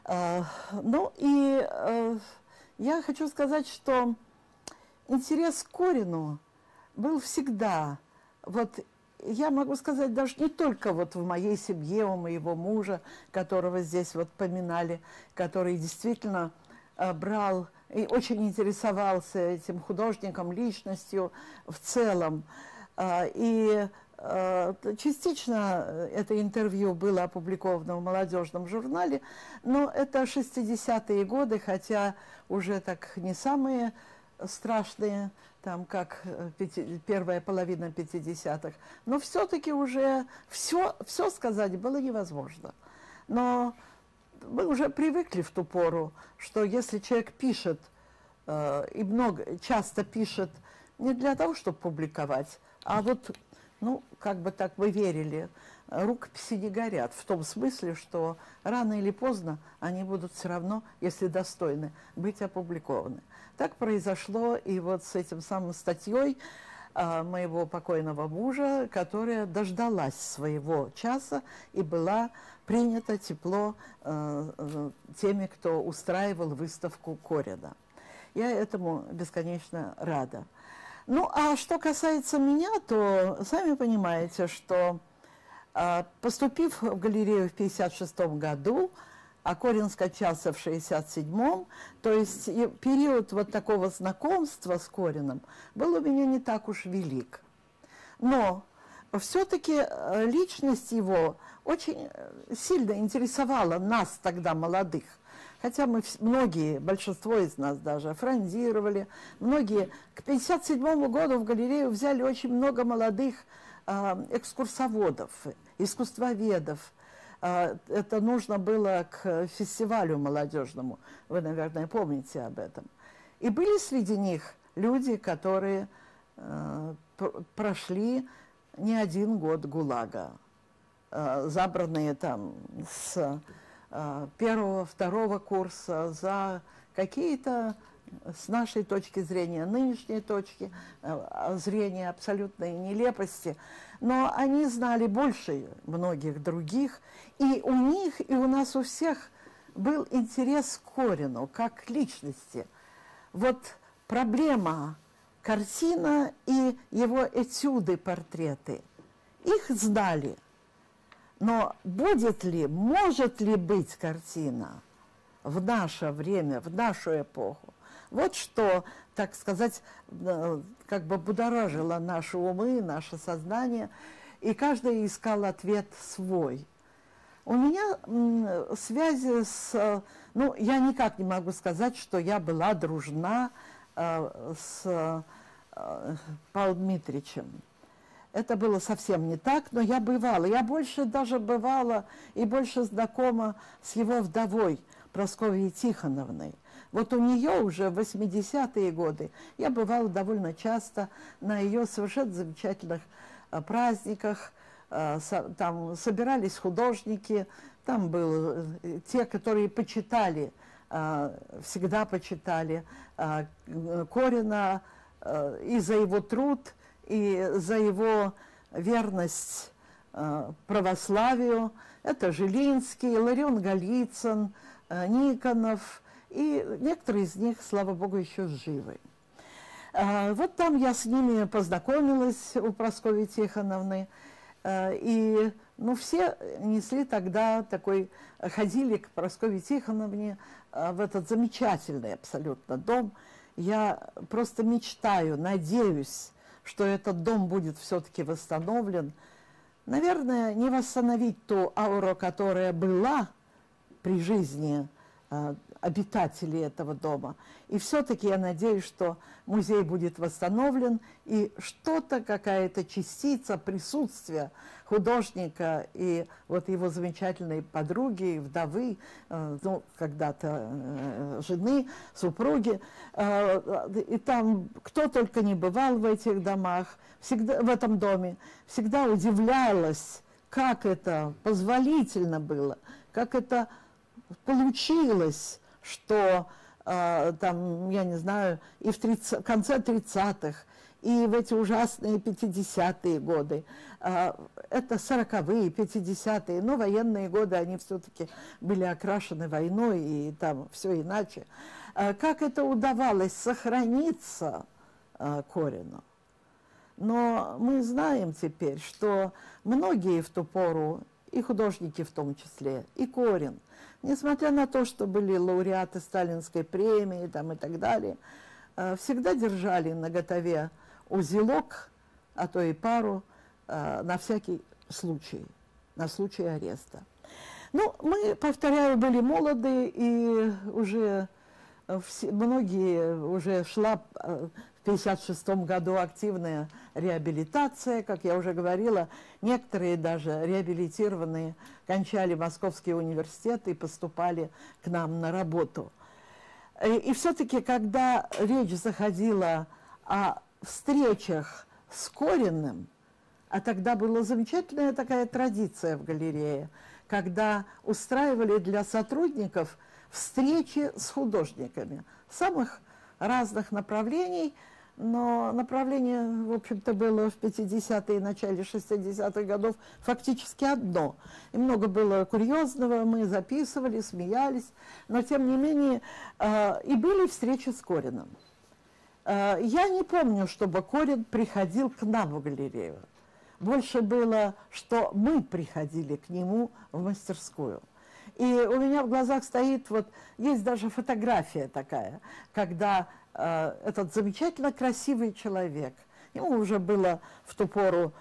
Ну и я хочу сказать, что интерес к Корину был всегда. Вот я могу сказать, даже не только вот в моей семье, у моего мужа, которого здесь вот поминали, который действительно брал и очень интересовался этим художником, личностью в целом. И частично это интервью было опубликовано в молодежном журнале, но это 60-е годы, хотя уже так не самые страшные, там как первая половина 50-х, но все-таки уже все сказать было невозможно. Но мы уже привыкли в ту пору, что если человек пишет, и часто пишет не для того, чтобы публиковать, а вот, ну, как бы так вы верили, рукописи не горят, в том смысле, что рано или поздно они будут все равно, если достойны, быть опубликованы. Так произошло и вот с этим самым статьей моего покойного мужа, которая дождалась своего часа и была принята тепло теми, кто устраивал выставку Корина. Я этому бесконечно рада. Ну, а что касается меня, то сами понимаете, что поступив в галерею в 1956 году, а Корин скончался в 1967-м, то есть период вот такого знакомства с Корином был у меня не так уж велик. Но все-таки личность его очень сильно интересовала нас тогда, молодых. Хотя мы многие, большинство из нас даже, фрондировали, многие. К 1957 году в галерею взяли очень много молодых экскурсоводов, искусствоведов. Это нужно было к фестивалю молодежному, вы, наверное, помните об этом. И были среди них люди, которые прошли не один год ГУЛАГа, забранные там с первого, второго курса за какие-то, с нашей точки зрения, нынешней точки зрения, абсолютной нелепости. Но они знали больше многих других, и у них, и у нас у всех был интерес к Корину, как к личности. Вот проблема картина и его этюды, портреты, их знали. Но будет ли, может ли быть картина в наше время, в нашу эпоху? Вот что, так сказать, как бы будоражило наши умы, наше сознание, и каждый искал ответ свой. У меня связи с... Ну, я никак не могу сказать, что я была дружна с Павлом Дмитриевичем. Это было совсем не так, но я бывала. Я больше даже бывала и больше знакома с его вдовой Прасковьей Тихоновной. Вот у нее уже в 80-е годы я бывала довольно часто на ее совершенно замечательных праздниках. Там собирались художники, там были те, которые почитали, всегда почитали Корина и за его труд, и за его верность православию. Это Жилинский, Ларион Голицын, Никонов, и некоторые из них, слава богу, еще живы. Вот там я с ними познакомилась у Прасковьи Тихоновны, и ну, все несли тогда такой, ходили к Прасковье Тихоновне в этот замечательный абсолютно дом. Я просто мечтаю, надеюсь, что этот дом будет все-таки восстановлен. Наверное, не восстановить ту ауру, которая была при жизни обитателей этого дома. И все-таки я надеюсь, что музей будет восстановлен, и что-то, какая-то частица присутствия художника и вот его замечательной подруги, вдовы, ну, когда-то жены, супруги, и там кто только не бывал в этих домах, всегда, в этом доме, всегда удивлялась, как это позволительно было, как это получилось, что там, я не знаю, и в конце 30-х, и в эти ужасные 50-е годы. Это 40-е, 50-е, но военные годы, они все-таки были окрашены войной, и там все иначе. Как это удавалось сохраниться Корину? Но мы знаем теперь, что многие в ту пору, и художники в том числе, и Корин, несмотря на то, что были лауреаты Сталинской премии там, и так далее, всегда держали наготове узелок, а то и пару, на всякий случай, на случай ареста. Ну, мы, повторяю, были молоды, и уже многие, уже шла в 1956 году активная реабилитация, как я уже говорила, некоторые даже реабилитированные кончали Московский университет и поступали к нам на работу. И все-таки, когда речь заходила о встречах с Кориным, а тогда была замечательная такая традиция в галерее, когда устраивали для сотрудников встречи с художниками самых разных направлений, но направление, в общем-то, было в 50-е и начале 60-х годов фактически одно. И много было курьезного, мы записывали, смеялись, но, тем не менее, и были встречи с Кориным. Я не помню, чтобы Корин приходил к нам в галерею. Больше было, что мы приходили к нему в мастерскую. И у меня в глазах стоит, вот, есть даже фотография такая, когда этот замечательно красивый человек, ему уже было в ту пору,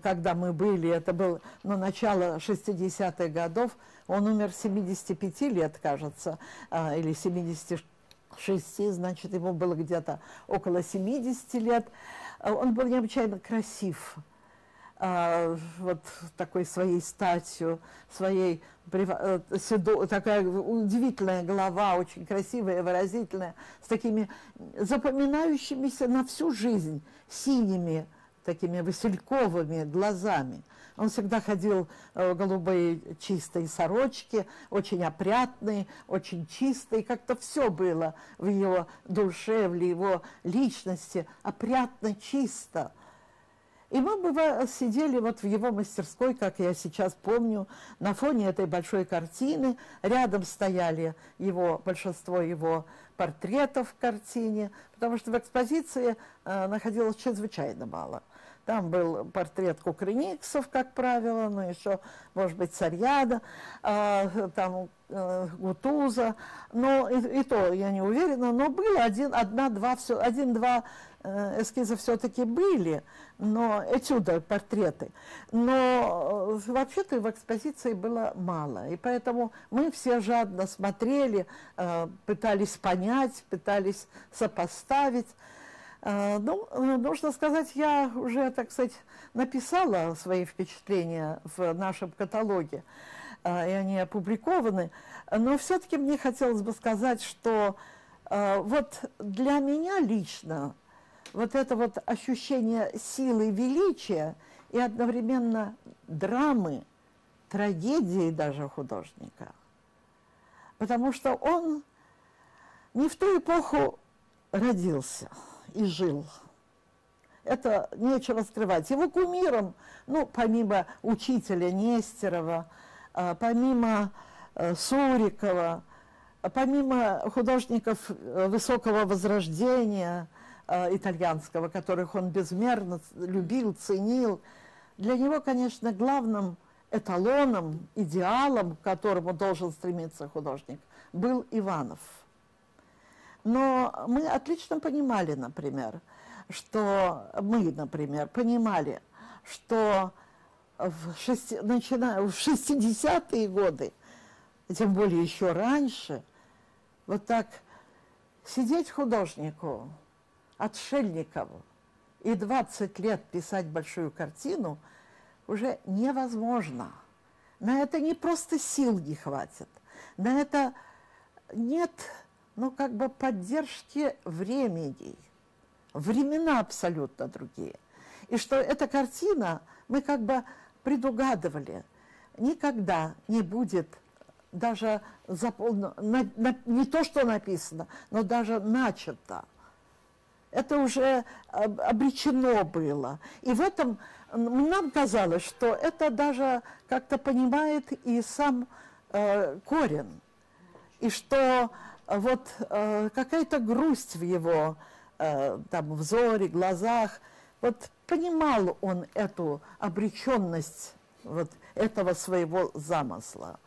когда мы были, это было начало 60-х годов, он умер 75 лет, кажется, или 76, значит, ему было где-то около 70 лет. Он был необычайно красив, вот такой своей статью, своей такая удивительная голова, очень красивая, выразительная, с такими запоминающимися на всю жизнь синими, такими васильковыми глазами. Он всегда ходил в голубой чистой сорочке, очень опрятный, очень чистый. Как-то все было в его душе, в его личности опрятно, чисто. И мы сидели вот в его мастерской, как я сейчас помню, на фоне этой большой картины. Рядом стояли большинство его портретов в картине, потому что в экспозиции находилось чрезвычайно мало. Там был портрет Кукрыниксов, как правило, но еще, может быть, Сарьяда, там Гутуза, но и то я не уверена, но было один-два эскиза все-таки были, но этюды, портреты. Но вообще-то в экспозиции было мало, и поэтому мы все жадно смотрели, пытались понять, пытались сопоставить. Ну, нужно сказать, я уже, так сказать, написала свои впечатления в нашем каталоге, и они опубликованы, но все-таки мне хотелось бы сказать, что вот для меня лично вот это вот ощущение силы, величия и одновременно драмы, трагедии даже художника, потому что он не в ту эпоху родился и жил. Это нечего скрывать. Его кумиром, ну, помимо учителя Нестерова, помимо Сурикова, помимо художников высокого возрождения итальянского, которых он безмерно любил, ценил, для него, конечно, главным эталоном, идеалом, к которому должен стремиться художник, был Иванов. Но мы отлично понимали, например, что понимали, что начиная в 60-е годы, тем более еще раньше, вот так сидеть художнику, отшельникову, и 20 лет писать большую картину уже невозможно. На это не просто сил не хватит, на это нет, ну, как бы поддержки времени. Времена абсолютно другие. И что эта картина, мы как бы предугадывали, никогда не будет даже не то, что написано, но даже начато. Это уже обречено было. И в этом нам казалось, что это даже как-то понимает и сам Корин. И что вот какая-то грусть в его там, взоре, глазах, вот понимал он эту обреченность вот этого своего замысла.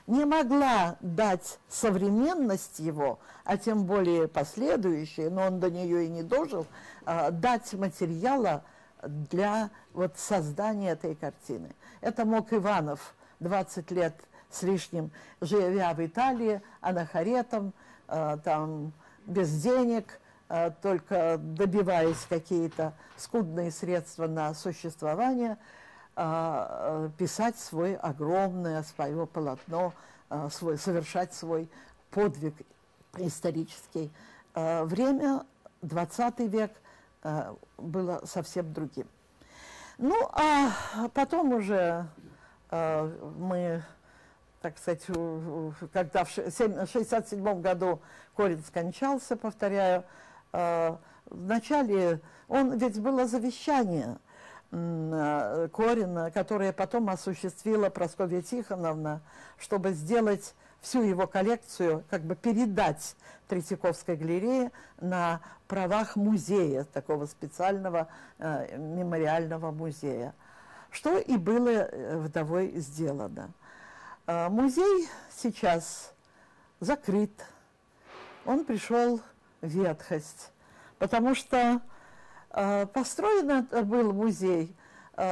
Не могла дать современность его, а тем более последующие, но он до нее и не дожил, дать материала для вот создания этой картины. Это мог Иванов, 20 лет с лишним, живя в Италии, анахоретом, там, без денег, только добиваясь какие-то скудные средства на существование, писать свое огромное свое полотно, совершать свой подвиг исторический. Время, 20 век, было совсем другим. Ну, а потом уже мы, так сказать, когда в 1967 году Корин скончался, повторяю, вначале ведь было завещание Корина, которое потом осуществила Прасковья Тихоновна, чтобы сделать всю его коллекцию, как бы передать Третьяковской галерее на правах музея, такого специального мемориального музея, что и было вдовой сделано. Музей сейчас закрыт, он пришел в ветхость, потому что построен был музей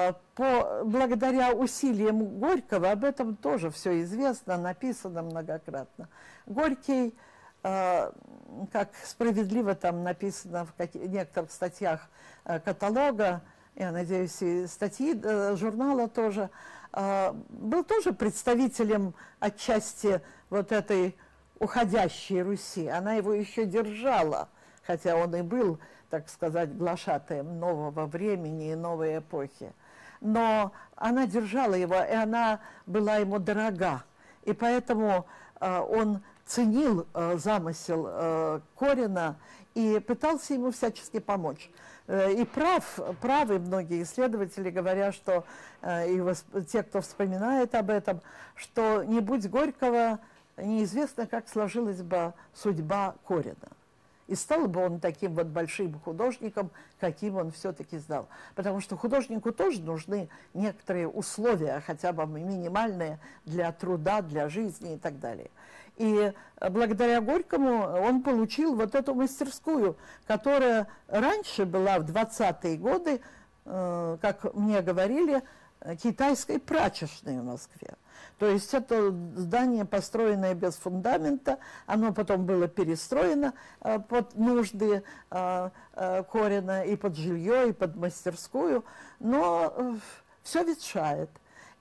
благодаря усилиям Горького, об этом тоже все известно, написано многократно. Горький, как справедливо там написано в некоторых статьях каталога, я надеюсь, и статьи журнала тоже, был тоже представителем отчасти вот этой уходящей Руси. Она его еще держала, хотя он и был, так сказать, глашатаем нового времени и новой эпохи. Но она держала его, и она была ему дорога. И поэтому он ценил замысел Корина и пытался ему всячески помочь. И правы многие исследователи, говоря, что те, кто вспоминает об этом, что не будь Горького, неизвестно, как сложилась бы судьба Корина. И стал бы он таким вот большим художником, каким он все-таки стал. Потому что художнику тоже нужны некоторые условия, хотя бы минимальные, для труда, для жизни и так далее. И благодаря Горькому он получил вот эту мастерскую, которая раньше была в 20-е годы, как мне говорили, китайской прачечной в Москве. То есть это здание, построенное без фундамента, оно потом было перестроено под нужды Корина и под жилье, и под мастерскую, но все ветшает.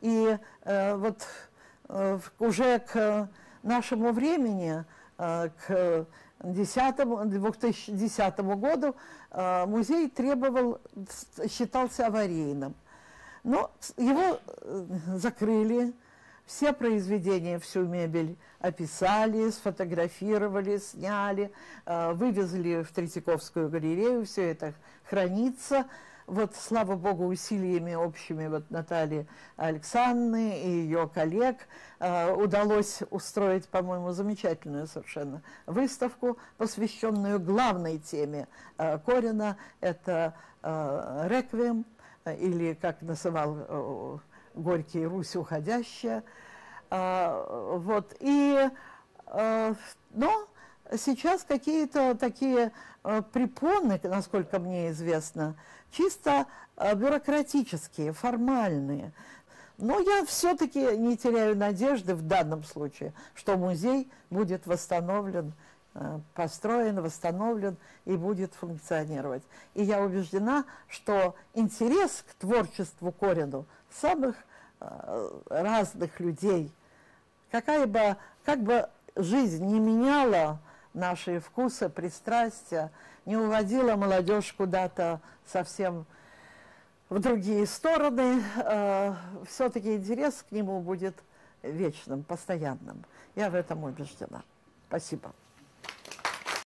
И вот уже к нашему времени, к 2010 году, музей считался аварийным. Но его закрыли, все произведения, всю мебель описали, сфотографировали, сняли, вывезли в Третьяковскую галерею, все это хранится. Вот, слава богу, усилиями общими вот Натальи Александровны и ее коллег удалось устроить, по-моему, замечательную совершенно выставку, посвященную главной теме Корина, это «Реквием», или, как называл Горький, «Русь уходящая». Вот. Но сейчас какие-то такие препоны, насколько мне известно, чисто бюрократические, формальные. Но я все-таки не теряю надежды в данном случае, что музей будет восстановлен, построен, восстановлен и будет функционировать. И я убеждена, что интерес к творчеству Корину самых разных людей, как бы жизнь не меняла наши вкусы, пристрастия, не уводила молодежь куда-то совсем в другие стороны, все-таки интерес к нему будет вечным, постоянным. Я в этом убеждена. Спасибо.